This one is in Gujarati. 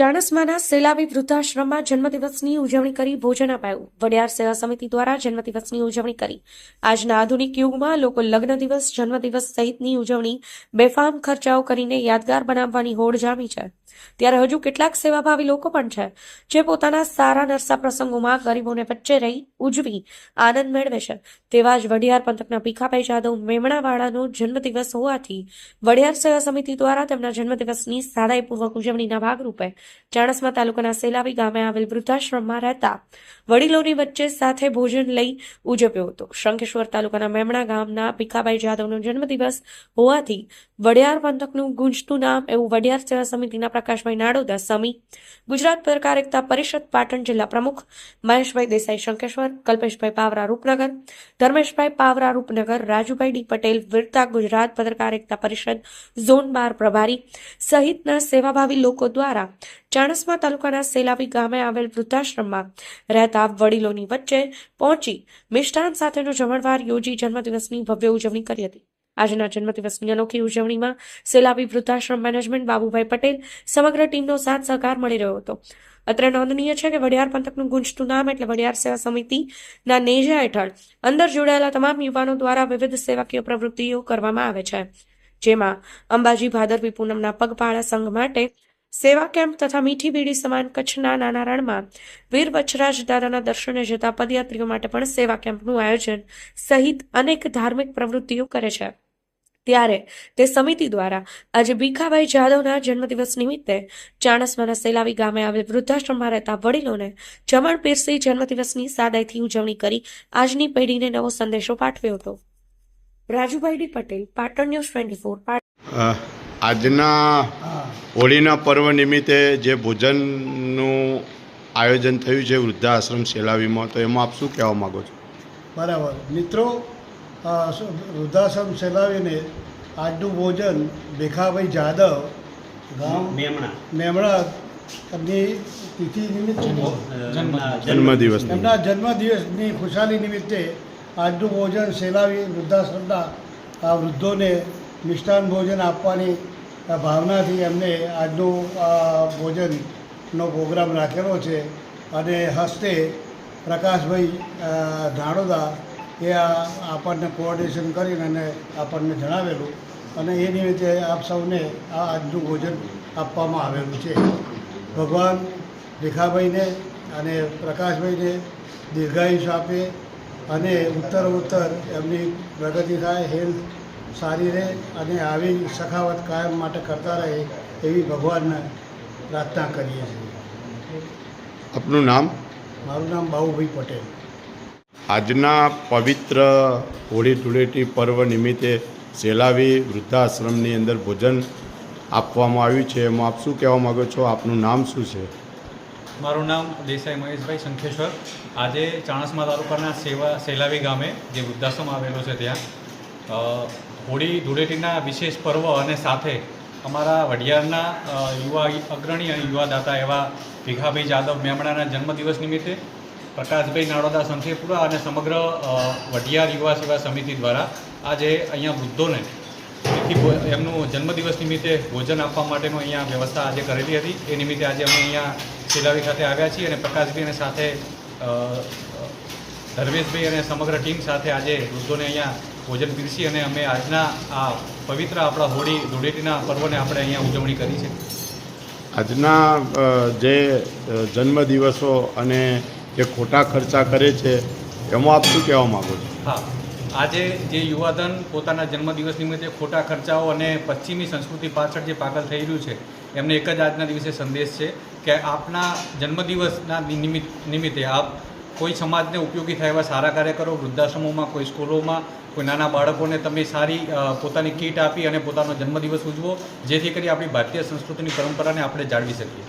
ચાણસ્માના સેલાવી વૃદ્ધાશ્રમમાં જન્મદિવસની ઉજવણી કરી ભોજન અપાયું। વડિયાર સેવા સમિતિ દ્વારા જન્મદિવસની ઉજવણી કરી। આજના આધુનિક યુગમાં લોકો લગ્ન દિવસ, જન્મદિવસ સહિતની ઉજવણી બેફામ ખર્ચાઓ કરીને યાદગાર બનાવવાની હોડ જામી છે। ત્યારે હજુ કેટલાક સેવાભાવી લોકો પણ છે જે પોતાના સારા નરસા પ્રસંગોમાં ગરીબોને વચ્ચે રહી ઉજવી આનંદ મેળવે છે। તેવા જ વડિયાર પંથકના ભીખાભાઈ જાદવ મેમણાવાળાનો જન્મદિવસ હોવાથી વડિયાર સેવા સમિતિ દ્વારા તેમના જન્મદિવસની સાદાઈપૂર્વક ઉજવણીના ભાગરૂપે ચાણસ્મા તાલુકાના સેલાવી ગામે આવેલ વૃદ્ધાશ્રમમાં રહેતા વડીલોની વચ્ચે સાથે ભોજન લઈ ઉજવ્યો હતો। શંખેશ્વર તાલુકાના મેમણા ગામના ભીખાભાઈ જાદવનો જન્મદિવસ હોવાથી વડિયાર પંથકનું ગુંજતું નામ એવું વડિયાર સેવા સમિતિના પ્રકાશભાઈ નાડોદા સમી, ગુજરાત પત્રકાર એકતા પરિષદ પાટણ જિલ્લા પ્રમુખ મહેશભાઈ દેસાઈ શંકેશ્વર, કલ્પેશભાઈ પાવરા રૂપનગર, ધર્મેશભાઈ પાવરા રૂપનગર, રાજુભાઈ ડી પટેલ વીરતા ગુજરાત પત્રકાર એકતા પરિષદ ઝોન 12 પ્રભારી સહિતના સેવાભાવી લોકો દ્વારા ચાણસ્મા તાલુકાના સેલાવી ગામે આવેલ વૃદ્ધાશ્રમમાં રહેતા વડીલોની વચ્ચે પહોંચી મિષ્ટાન સાથેનો જમણવાર યોજી જન્મદિવસની ભવ્ય ઉજવણી કરી હતી। આજના જન્મદિવસની અનોખી ઉજવણીમાં સેલાવી વૃદ્ધાશ્રમ મેનેજમેન્ટ બાબુભાઈ પટેલ સમગ્ર ટીમનો સાથ સહકાર મળી રહ્યો હતો। અત્રે નોંધનીય છે કે વડિયાર પંથકનું ગુંજતું નામ એટલે વડિયાર સેવા સમિતિના નેજા હેઠળ અંદર જોડાયેલા તમામ યુવાનો દ્વારા વિવિધ સેવાકીય પ્રવૃત્તિઓ કરવામાં આવે છે, જેમાં અંબાજી ભાદરવી પૂનમના પગપાળા સંઘ માટે સેવા કેમ્પ તથા મીઠી બીડી સમાન કચ્છના નાના રણમાં વીર વચરાજ દાદાના દર્શને જતા પદયાત્રીઓ માટે પણ સેવા કેમ્પનું આયોજન સહિત અનેક ધાર્મિક પ્રવૃત્તિઓ કરે છે। ત્યારે તે સમિતિ દ્વારા આજે ભીખાભાઈ જાદવના જન્મદિવસ નિમિત્તે ચાણસ્માના સેલાવી ગામે આવેલ વૃદ્ધાશ્રમમાં રહેતા વડીલોને જમણ પીરસી જન્મદિવસની સાદાઈથી ઉજવણી કરી આજની પેઢીને નવો સંદેશો પાઠવ્યો હતો। Rajubhai D Patel, Patan news 24। આજના હોળીના પર્વ નિમિત્તે જે ભોજનનું આયોજન થયું છે વૃદ્ધાશ્રમ સેલાવીમાં, તો એમાં આપ શું કહેવા માગો છો? બરાબર મિત્રો, વૃદ્ધાશ્રમ સેલાવીને આજનું ભોજન ભીખાભાઈ જાદવ ગામ મેમણાની તિથિ નિમિત્તે એમના જન્મદિવસની ખુશાલી નિમિત્તે આજનું ભોજન સેલાવી વૃદ્ધાશ્રમના વૃદ્ધોને મિષ્ટાન ભોજન આપવાની ભાવનાથી એમને આજનું ભોજનનો પ્રોગ્રામ રાખેલો છે અને હસ્તે પ્રકાશભાઈ નાડોદા એ આપણને કોઓર્ડિનેશન કરીને અને આપણને જણાવેલું અને એ નિમિત્તે આપ સૌને આ આજનું ભોજન આપવામાં આવેલું છે। ભગવાન ભીખાભાઈને અને પ્રકાશભાઈને દીર્ઘાયુષ્ય આપે અને ઉત્તર એમની પ્રગતિ થાય, હેલ્થ સારી રહે અને આવી સખાવત કાયમ માટે કરતા રહે એવી ભગવાનને પ્રાર્થના કરીએ છીએ। આપનું નામ? મારું નામ બાબુભાઈ પટેલ। આજના પવિત્ર હોળી ધૂળેટી પર્વ નિમિત્તે સેલાવી વૃદ્ધાશ્રમની અંદર ભોજન આપવામાં આવ્યું છે, એમાં આપ શું કહેવા માગો છો? આપનું નામ શું છે? મારું નામ દેસાઈ મહેશભાઈ શંખેશ્વર। આજે ચાણસ્મા તાલુકાના સેલાવી ગામે જે વૃદ્ધાશ્રમ આવેલો છે ત્યાં હોળી ધૂળેટીના વિશેષ પર્વ અને સાથે અમારા વડિયારના યુવા અગ્રણી અને યુવાદાતા એવા ભીખાભાઈ જાદવ મેમણાના જન્મદિવસ નિમિત્તે પ્રકાશભાઈ નાડોદા શંખેપુરા અને સમગ્ર વડિયાર યુવા સેવા સમિતિ દ્વારા આજે અહીંયા વૃદ્ધોને એમનું જન્મદિવસ નિમિત્તે ભોજન આપવા માટેનો અહીંયા વ્યવસ્થા આજે કરેલી હતી। એ નિમિત્તે આજે અમે અહીંયા સેલાવી ખાતે આવ્યા છીએ અને પ્રકાશભાઈને સાથે ધર્મેશભાઈ અને સમગ્ર ટીમ સાથે આજે વૃદ્ધોને અહીંયા ભોજન પીરસી અને અમે આજના આ પવિત્ર આપણા હોળી ધૂળેટીના પર્વને આપણે અહીંયા ઉજવણી કરી છે। આજના જે જન્મદિવસો અને જે ખોટા ખર્ચા કરે છે એમાં આપ શું કહેવા માગો છો? હા, આજે જે યુવાધન પોતાના જન્મદિવસ નિમિત્તે ખોટા ખર્ચાઓ અને પશ્ચિમી સંસ્કૃતિ પાછળ જે પાગલ થઈ રહ્યું છે એમને એક જ આજના દિવસે સંદેશ છે કે આપના જન્મદિવસના નિમિત્તે આપ કોઈ સમાજને ઉપયોગી થાય એવા સારા કાર્ય કરો। વૃદ્ધાશ્રમોમાં, કોઈ સ્કૂલોમાં, કોઈ નાના બાળકોને તમે સારી પોતાની કીટ આપી અને પોતાનો જન્મદિવસ ઉજવો, જેથી કરી આપણી ભારતીય સંસ્કૃતિની પરંપરાને આપણે જાળવી શકીએ।